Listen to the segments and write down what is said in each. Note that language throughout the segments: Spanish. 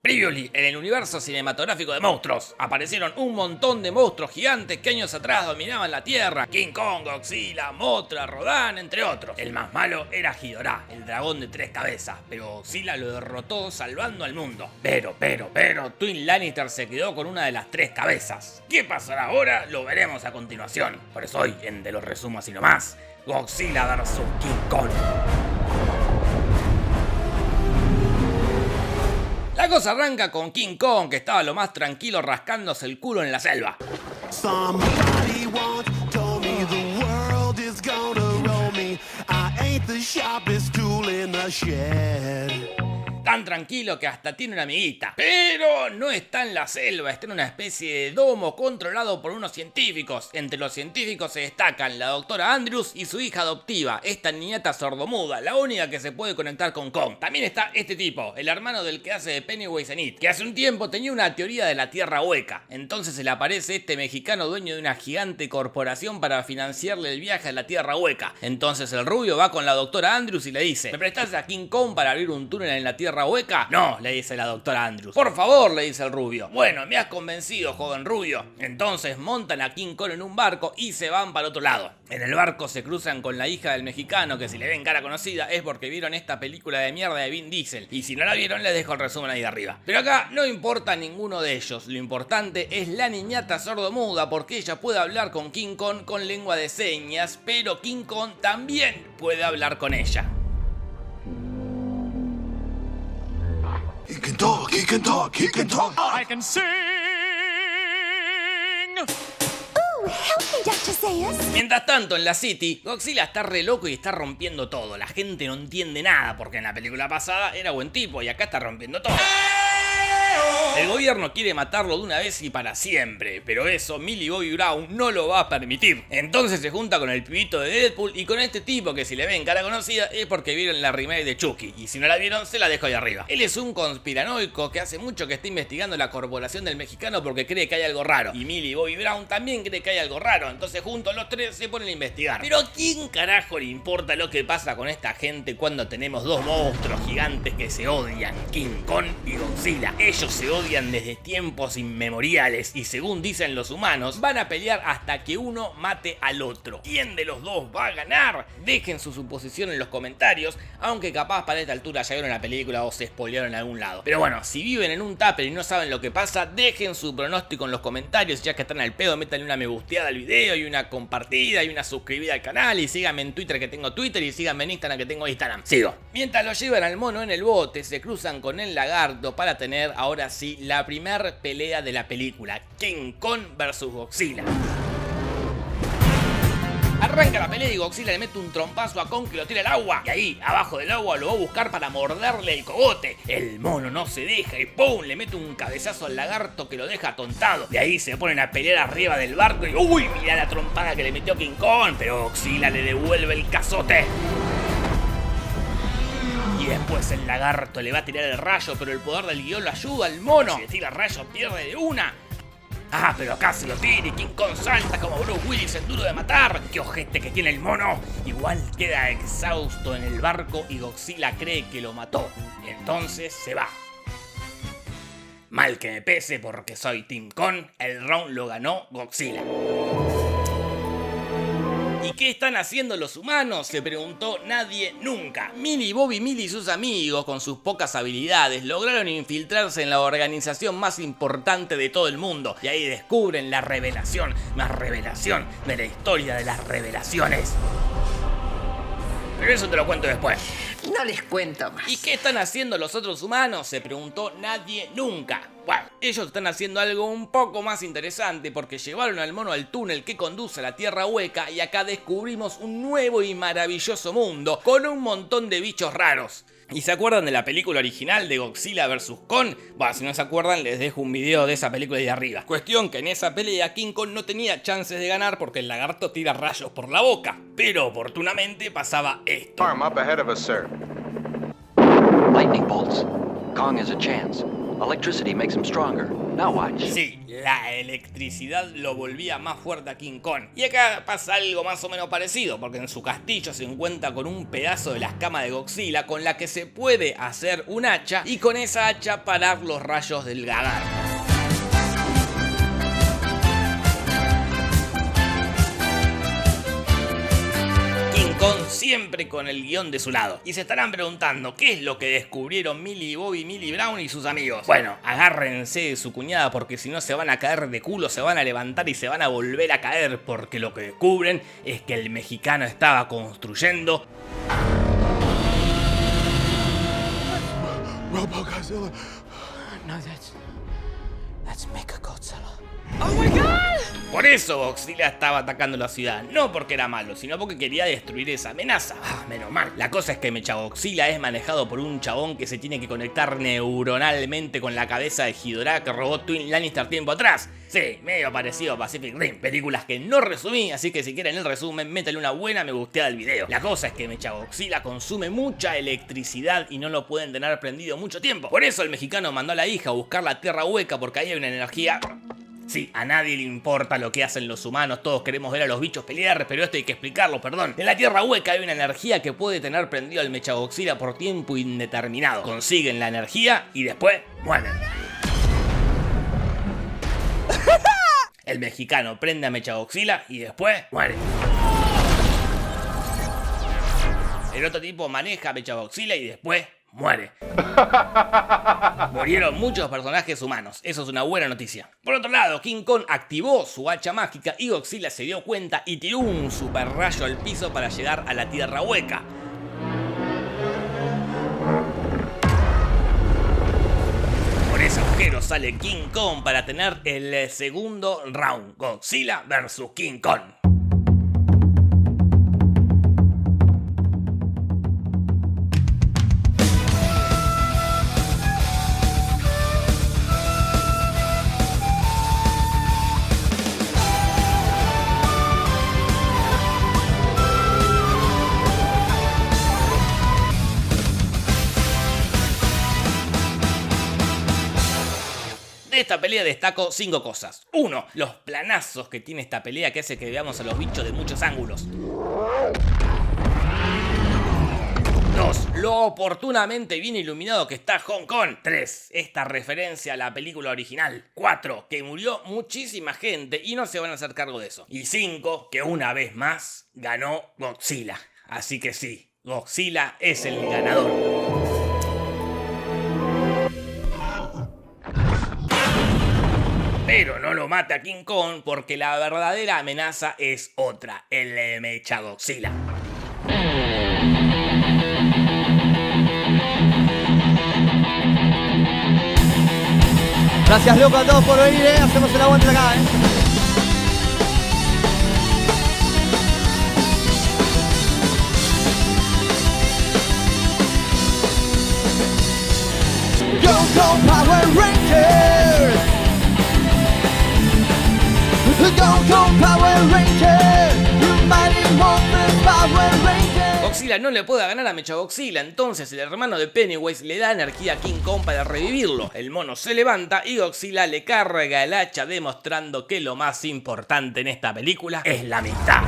Previously, en el universo cinematográfico de monstruos, aparecieron un montón de monstruos gigantes que años atrás dominaban la Tierra. King Kong, Godzilla, Mothra, Rodan, entre otros. El más malo era Ghidorah, el dragón de 3 cabezas, pero Godzilla lo derrotó salvando al mundo. Pero, Twin Lannister se quedó con una de las 3 cabezas. ¿Qué pasará ahora? Lo veremos a continuación. Por eso hoy, en De los Resumo Así Nomás, Godzilla vs King Kong. La cosa arranca con King Kong, que estaba lo más tranquilo rascándose el culo en la selva. Somebody once told me the world is gonna roll me. I ain't the sharpest tool in the shed. Tan tranquilo que hasta tiene una amiguita. Pero no está en la selva, está en una especie de domo controlado por unos científicos. Entre los científicos se destacan la doctora Andrews y su hija adoptiva, esta niñata sordomuda, la única que se puede conectar con Kong. También está este tipo, el hermano del que hace de Pennywise en It, que hace un tiempo tenía una teoría de la tierra hueca. Entonces se le aparece este mexicano dueño de una gigante corporación para financiarle el viaje a la tierra hueca. Entonces el rubio va con la doctora Andrews y le dice: ¿me prestás a King Kong para abrir un túnel en la tierra hueca? No, le dice la doctora Andrews. Por favor, le dice el rubio. Bueno, me has convencido, joven rubio. Entonces montan a King Kong en un barco y se van para otro lado. En el barco se cruzan con la hija del mexicano, que si le ven cara conocida es porque vieron esta película de mierda de Vin Diesel. Y si no la vieron, les dejo el resumen ahí de arriba. Pero acá no importa ninguno de ellos. Lo importante es la niñata sordomuda, porque ella puede hablar con King Kong con lengua de señas, pero King Kong también puede hablar con ella. He can talk, he can talk, he can talk. I can sing. Ooh, help me, Dr. Zaius. Mientras tanto, en la City, Godzilla está re loco y está rompiendo todo. La gente no entiende nada, porque en la película pasada era buen tipo y acá está rompiendo todo. El gobierno quiere matarlo de una vez y para siempre, pero eso Millie Bobby Brown no lo va a permitir. Entonces se junta con el pibito de Deadpool y con este tipo que si le ven cara conocida es porque vieron la remake de Chucky, y si no la vieron se la dejo ahí arriba. Él es un conspiranoico que hace mucho que está investigando la corporación del mexicano porque cree que hay algo raro, y Millie Bobby Brown también cree que hay algo raro, entonces juntos los tres se ponen a investigar. Pero ¿a quién carajo le importa lo que pasa con esta gente cuando tenemos dos monstruos gigantes que se odian, King Kong y Godzilla? Ellos se odian desde tiempos inmemoriales y, según dicen los humanos, van a pelear hasta que uno mate al otro. ¿Quién de los dos va a ganar? Dejen su suposición en los comentarios, aunque capaz para esta altura ya vieron la película o se spoilearon en algún lado. Pero bueno, si viven en un tupper y no saben lo que pasa, dejen su pronóstico en los comentarios. Ya que están al pedo, métanle una me gusteada al video y una compartida y una suscribida al canal, y síganme en Twitter que tengo Twitter, y síganme en Instagram que tengo Instagram. Sigo. Mientras lo llevan al mono en el bote, se cruzan con el lagarto para tener ahora sí la primer pelea de la película, King Kong vs Godzilla. Arranca la pelea y Godzilla le mete un trompazo a Kong que lo tira al agua, y ahí, abajo del agua, lo va a buscar para morderle el cogote. El mono no se deja y ¡pum! Le mete un cabezazo al lagarto que lo deja atontado. De ahí se ponen a pelear arriba del barco y ¡uy! Mirá la trompada que le metió King Kong, pero Godzilla le devuelve el cazote. Y después el lagarto le va a tirar el rayo, pero el poder del guión lo ayuda al mono. Si le tira el rayo pierde de una. Ah, pero acá se lo tira y King Kong salta como Bruce Willis en Duro de Matar. ¡Qué ojete que tiene el mono! Igual queda exhausto en el barco y Godzilla cree que lo mató. Entonces se va. Mal que me pese porque soy Team Kong, el round lo ganó Godzilla. ¿Y qué están haciendo los humanos?, se preguntó nadie nunca. Millie Bobby y sus amigos, con sus pocas habilidades, lograron infiltrarse en la organización más importante de todo el mundo. Y ahí descubren la revelación, más revelación de la historia de las revelaciones. Pero eso te lo cuento después. No les cuento más. ¿Y qué están haciendo los otros humanos?, se preguntó nadie nunca. Bueno, ellos están haciendo algo un poco más interesante porque llevaron al mono al túnel que conduce a la tierra hueca y acá descubrimos un nuevo y maravilloso mundo con un montón de bichos raros. ¿Y se acuerdan de la película original de Godzilla vs Kong? Bueno, si no se acuerdan, les dejo un video de esa película ahí arriba. Cuestión que en esa pelea King Kong no tenía chances de ganar porque el lagarto tira rayos por la boca. Pero oportunamente pasaba esto. Arm up ahead of us, sir. Lightning bolts. Kong has a chance. Electricity makes him stronger. Now watch. Sí, La electricidad lo volvía más fuerte a King Kong. Y acá pasa algo más o menos parecido, porque en su castillo se encuentra con un pedazo de la escama de Godzilla con la que se puede hacer un hacha y con esa hacha parar los rayos del lagarto. Siempre con el guión de su lado. Y se estarán preguntando qué es lo que descubrieron Millie Bobby, Millie Brown y sus amigos. Bueno, agárrense de su cuñada porque si no se van a caer de culo, se van a levantar y se van a volver a caer, porque lo que descubren es que el mexicano estaba construyendo Robo-Godzilla. No, that's Mechagodzilla. ¡Oh my God! Por eso Godzilla estaba atacando la ciudad, no porque era malo, sino porque quería destruir esa amenaza. Menos mal. La cosa es que Mechagodzilla es manejado por un chabón que se tiene que conectar neuronalmente con la cabeza de Ghidorah que robó Twin Lannister tiempo atrás. Sí, medio parecido a Pacific Rim, películas que no resumí, así que si quieren el resumen, métale una buena me gusteada al video. La cosa es que Mechagodzilla consume mucha electricidad y no lo pueden tener prendido mucho tiempo. Por eso el mexicano mandó a la hija a buscar la tierra hueca, porque ahí hay una energía... Sí, a nadie le importa lo que hacen los humanos, todos queremos ver a los bichos pelear, pero esto hay que explicarlo, perdón. En la Tierra Hueca hay una energía que puede tener prendido al Mechagodzilla por tiempo indeterminado. Consiguen la energía y después mueren. El mexicano prende a Mechagodzilla y después muere. El otro tipo maneja a Mechagodzilla y después muere. Murieron muchos personajes humanos, eso es una buena noticia. Por otro lado, King Kong activó su hacha mágica y Godzilla se dio cuenta y tiró un super rayo al piso para llegar a la Tierra Hueca. Por ese agujero sale King Kong para tener el segundo round, Godzilla vs King Kong. De esta pelea destaco 5 cosas. 1. Los planazos que tiene esta pelea que hace que veamos a los bichos de muchos ángulos. 2. Lo oportunamente bien iluminado que está Hong Kong. 3. Esta referencia a la película original. 4. Que murió muchísima gente y no se van a hacer cargo de eso. Y 5. Que una vez más ganó Godzilla. Así que sí, Godzilla es el ganador. Pero no lo mata a King Kong porque la verdadera amenaza es otra, el Mechagodzilla. Gracias, loco, a todos por venir, hacemos el aguante acá, Go, go, Power Rangers! Go, go, Power Rangers! You mighty morphin' Power Rangers! Godzilla no le puede ganar a Mechagodzilla, entonces el hermano de Pennywise le da energía a King Kong para revivirlo. El mono se levanta y Godzilla le carga el hacha, demostrando que lo más importante en esta película es la amistad.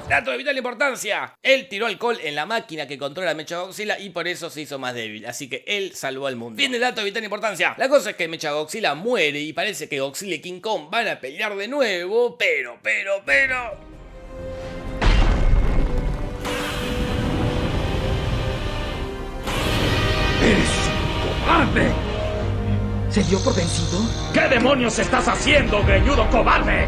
Dato de vital importancia, él tiró alcohol en la máquina que controla a Mechagodzilla y por eso se hizo más débil, así que él salvó al mundo. Fin del dato de vital importancia. La cosa es que Mechagodzilla muere y parece que Godzilla y King Kong van a pelear de nuevo, pero... ¡Eres un cobarde! ¿Se dio por vencido? ¿Qué demonios estás haciendo, greñudo cobarde?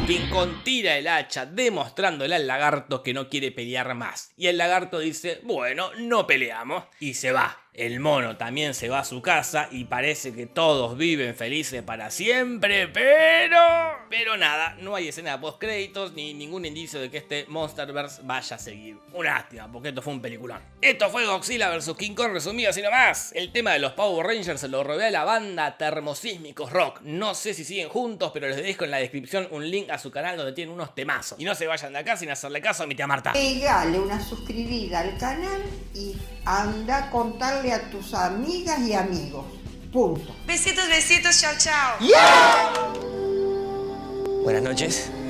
King Kong tira el hacha demostrándole al lagarto que no quiere pelear más. Y el lagarto dice, bueno, no peleamos. Y se va. El mono también se va a su casa y parece que todos viven felices para siempre, pero nada, no hay escena post créditos ni ningún indicio de que este Monsterverse vaya a seguir. Una lástima, porque esto fue un peliculón. Esto fue Godzilla vs King Kong resumido así nomás. El tema de los Power Rangers se lo robé a la banda Termosísmicos Rock. No sé si siguen juntos, pero les dejo en la descripción un link a su canal donde tienen unos temazos. Y no se vayan de acá sin hacerle caso a mi tía Marta. Pegale una suscribida al canal y anda a contarle a tus amigas y amigos. Punto. Besitos, besitos, chao, chao. Buenas noches.